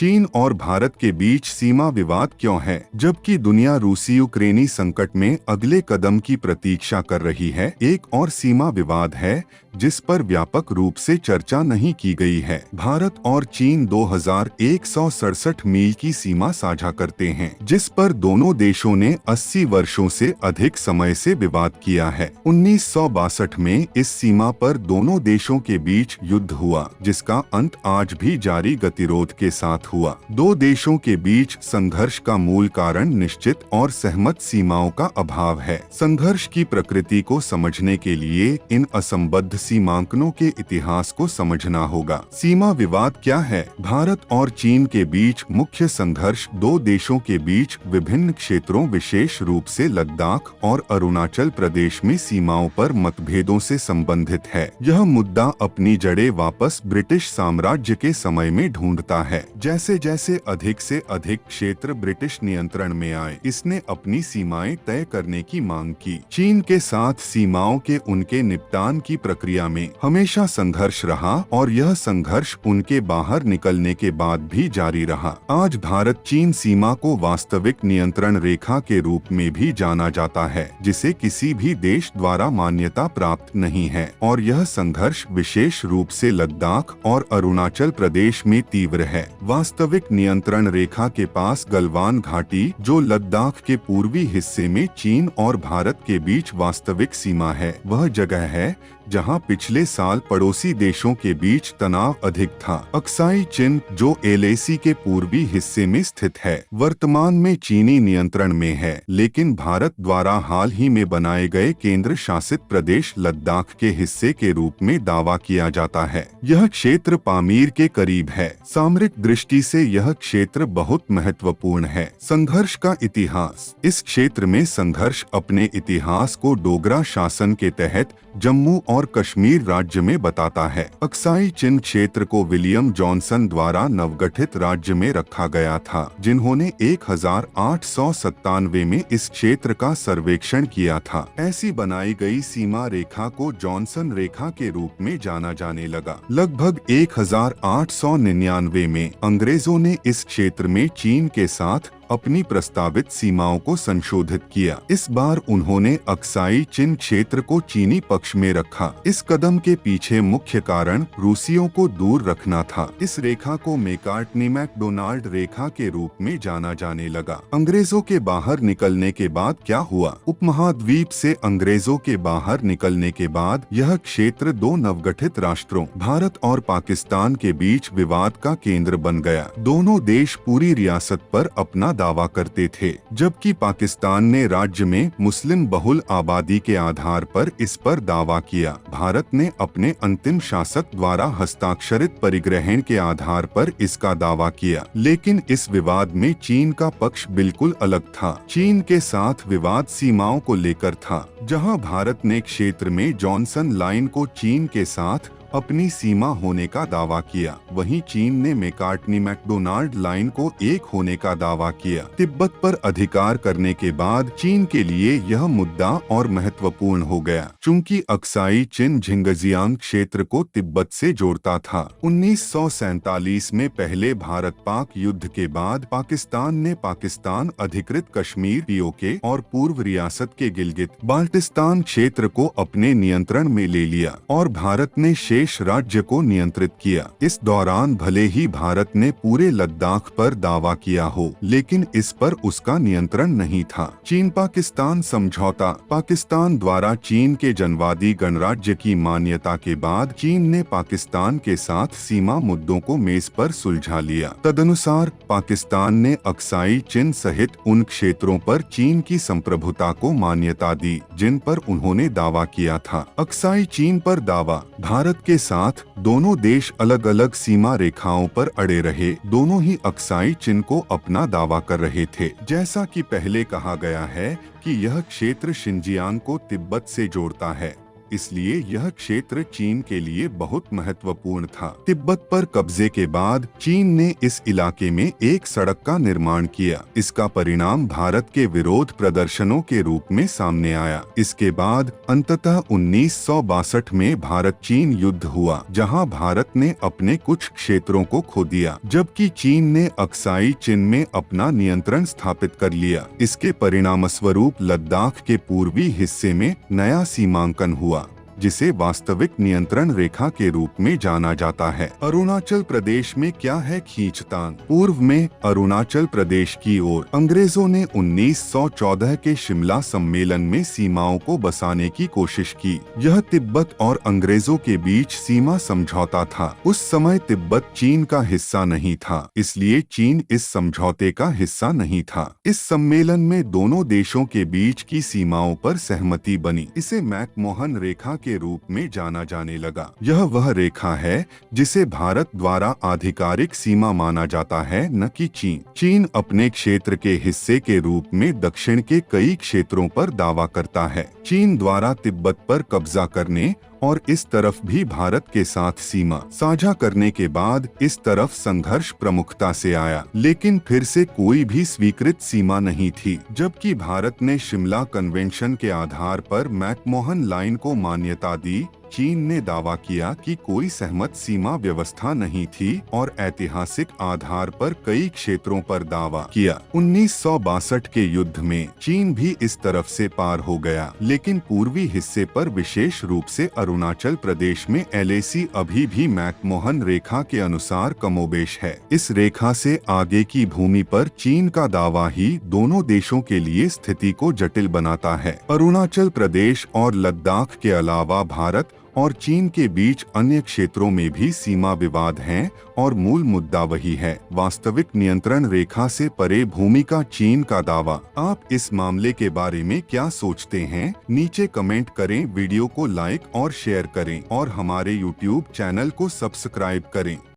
चीन और भारत के बीच सीमा विवाद क्यों है? जबकि दुनिया रूसी यूक्रेनी संकट में अगले कदम की प्रतीक्षा कर रही है, एक और सीमा विवाद है जिस पर व्यापक रूप से चर्चा नहीं की गई है। भारत और चीन 2167 मील की सीमा साझा करते हैं, जिस पर दोनों देशों ने 80 वर्षों से अधिक समय से विवाद किया है। 1962 में इस सीमा पर दोनों देशों के बीच युद्ध हुआ, जिसका अंत आज भी जारी गतिरोध के साथ हुआ। दो देशों के बीच संघर्ष का मूल कारण निश्चित और सहमत सीमाओं का अभाव है। संघर्ष की प्रकृति को समझने के लिए इन असंबद्ध सीमांकनों के इतिहास को समझना होगा। सीमा विवाद क्या है? भारत और चीन के बीच मुख्य संघर्ष दो देशों के बीच विभिन्न क्षेत्रों, विशेष रूप से लद्दाख और अरुणाचल प्रदेश में सीमाओं पर मतभेदों से संबंधित है। यह मुद्दा अपनी जड़ें वापस ब्रिटिश साम्राज्य के समय में ढूंढता है। जैसे जैसे अधिक से अधिक क्षेत्र ब्रिटिश नियंत्रण में आए, इसने अपनी सीमाएं तय करने की मांग की। चीन के साथ सीमाओं के उनके निपटान की प्रक्रिया में हमेशा संघर्ष रहा और यह संघर्ष उनके बाहर निकलने के बाद भी जारी रहा। आज भारत चीन सीमा को वास्तविक नियंत्रण रेखा के रूप में भी जाना जाता है, जिसे किसी भी देश द्वारा मान्यता प्राप्त नहीं है, और यह संघर्ष विशेष रूप से लद्दाख और अरुणाचल प्रदेश में तीव्र है। वास्तविक नियंत्रण रेखा के पास गलवान घाटी, जो लद्दाख के पूर्वी हिस्से में चीन और भारत के बीच वास्तविक सीमा है, वह जगह है जहां पिछले साल पड़ोसी देशों के बीच तनाव अधिक था। अक्साई चिन, जो एलएसी के पूर्वी हिस्से में स्थित है, वर्तमान में चीनी नियंत्रण में है, लेकिन भारत द्वारा हाल ही में बनाए गए केंद्र शासित प्रदेश लद्दाख के हिस्से के रूप में दावा किया जाता है। यह क्षेत्र पामीर के करीब है। सामरिक दृष्टि से यह क्षेत्र बहुत महत्वपूर्ण है। संघर्ष का इतिहास। इस क्षेत्र में संघर्ष अपने इतिहास को डोगरा शासन के तहत जम्मू और कश्मीर राज्य में बताता है। अक्साई चिन क्षेत्र को विलियम जॉनसन द्वारा नवगठित राज्य में रखा गया था, जिन्होंने 1897 में इस क्षेत्र का सर्वेक्षण किया था। ऐसी बनाई गई सीमा रेखा को जॉनसन रेखा के रूप में जाना जाने लगा। लगभग 1899 में अंग्रेजों ने इस क्षेत्र में चीन के साथ अपनी प्रस्तावित सीमाओं को संशोधित किया। इस बार उन्होंने अक्साई चिन क्षेत्र को चीनी पक्ष में रखा। इस कदम के पीछे मुख्य कारण रूसियों को दूर रखना था। इस रेखा को मैकार्टनी-मैकडोनाल्ड रेखा के रूप में जाना जाने लगा। अंग्रेजों के बाहर निकलने के बाद क्या हुआ? उपमहाद्वीप से अंग्रेजों के बाहर निकलने के बाद यह क्षेत्र दो नवगठित राष्ट्रों भारत और पाकिस्तान के बीच विवाद का केंद्र बन गया। दोनों देश पूरी रियासत पर अपना दावा करते थे, जबकि पाकिस्तान ने राज्य में मुस्लिम बहुल आबादी के आधार पर इस पर दावा किया। भारत ने अपने अंतिम शासक द्वारा हस्ताक्षरित परिग्रहण के आधार पर इसका दावा किया, लेकिन इस विवाद में चीन का पक्ष बिल्कुल अलग था। चीन के साथ विवाद सीमाओं को लेकर था, जहां भारत ने क्षेत्र में जॉनसन लाइन को चीन के साथ अपनी सीमा होने का दावा किया। वहीं चीन ने मैकार्टनी-मैकडोनाल्ड लाइन को एक होने का दावा किया। तिब्बत पर अधिकार करने के बाद चीन के लिए यह मुद्दा और महत्वपूर्ण हो गया, चूंकि अक्साई चिन झिंगजियांग क्षेत्र को तिब्बत से जोड़ता था। 1947 में पहले भारत-पाक युद्ध के बाद पाकिस्तान ने पाकिस्तान अधिकृत कश्मीर, पीओके और पूर्व रियासत के गिलगित बाल्टिस्तान क्षेत्र को अपने नियंत्रण में ले लिया और भारत ने राज्य को नियंत्रित किया। इस दौरान भले ही भारत ने पूरे लद्दाख पर दावा किया हो, लेकिन इस पर उसका नियंत्रण नहीं था। चीन पाकिस्तान समझौता। पाकिस्तान द्वारा चीन के जनवादी गणराज्य की मान्यता के बाद चीन ने पाकिस्तान के साथ सीमा मुद्दों को मेज पर सुलझा लिया। तदनुसार पाकिस्तान ने अक्साई चिन सहित उन क्षेत्रों पर चीन की संप्रभुता को मान्यता दी जिन पर उन्होंने दावा किया था। अक्साई चीन पर दावा। भारत के साथ दोनों देश अलग अलग सीमा रेखाओं पर अड़े रहे। दोनों ही अक्साई चिन को अपना दावा कर रहे थे। जैसा कि पहले कहा गया है कि यह क्षेत्र शिनजियांग को तिब्बत से जोड़ता है। इसलिए यह क्षेत्र चीन के लिए बहुत महत्वपूर्ण था। तिब्बत पर कब्जे के बाद चीन ने इस इलाके में एक सड़क का निर्माण किया। इसका परिणाम भारत के विरोध प्रदर्शनों के रूप में सामने आया। इसके बाद अंततः 1962 में भारत चीन युद्ध हुआ, जहां भारत ने अपने कुछ क्षेत्रों को खो दिया, जबकि चीन ने अक्साई चीन में अपना नियंत्रण स्थापित कर लिया। इसके परिणामस्वरूप लद्दाख के पूर्वी हिस्से में नया सीमांकन हुआ, जिसे वास्तविक नियंत्रण रेखा के रूप में जाना जाता है। अरुणाचल प्रदेश में क्या है खींचतान? पूर्व में अरुणाचल प्रदेश की ओर अंग्रेजों ने 1914 के शिमला सम्मेलन में सीमाओं को बसाने की कोशिश की। यह तिब्बत और अंग्रेजों के बीच सीमा समझौता था। उस समय तिब्बत चीन का हिस्सा नहीं था, इसलिए चीन इस समझौते का हिस्सा नहीं था। इस सम्मेलन में दोनों देशों के बीच की सीमाओं पर सहमति बनी। इसे मैकमोहन रेखा के रूप में जाना जाने लगा। यह वह रेखा है जिसे भारत द्वारा आधिकारिक सीमा माना जाता है, न कि चीन। चीन अपने क्षेत्र के हिस्से के रूप में दक्षिण के कई क्षेत्रों पर दावा करता है। चीन द्वारा तिब्बत पर कब्जा करने और इस तरफ भी भारत के साथ सीमा साझा करने के बाद इस तरफ संघर्ष प्रमुखता से आया, लेकिन फिर से कोई भी स्वीकृत सीमा नहीं थी। जबकि भारत ने शिमला कन्वेंशन के आधार पर मैकमोहन लाइन को मान्यता दी, चीन ने दावा किया कि कोई सहमत सीमा व्यवस्था नहीं थी और ऐतिहासिक आधार पर कई क्षेत्रों पर दावा किया। 1962 के युद्ध में चीन भी इस तरफ से पार हो गया, लेकिन पूर्वी हिस्से पर विशेष रूप से अरुणाचल प्रदेश में LAC अभी भी मैकमोहन रेखा के अनुसार कमोबेश है। इस रेखा से आगे की भूमि पर चीन का दावा ही दोनों देशों के लिए स्थिति को जटिल बनाता है। अरुणाचल प्रदेश और लद्दाख के अलावा भारत और चीन के बीच अन्य क्षेत्रों में भी सीमा विवाद हैं और मूल मुद्दा वही है, वास्तविक नियंत्रण रेखा से परे भूमि का चीन का दावा। आप इस मामले के बारे में क्या सोचते हैं? नीचे कमेंट करें, वीडियो को लाइक और शेयर करें और हमारे YouTube चैनल को सब्सक्राइब करें।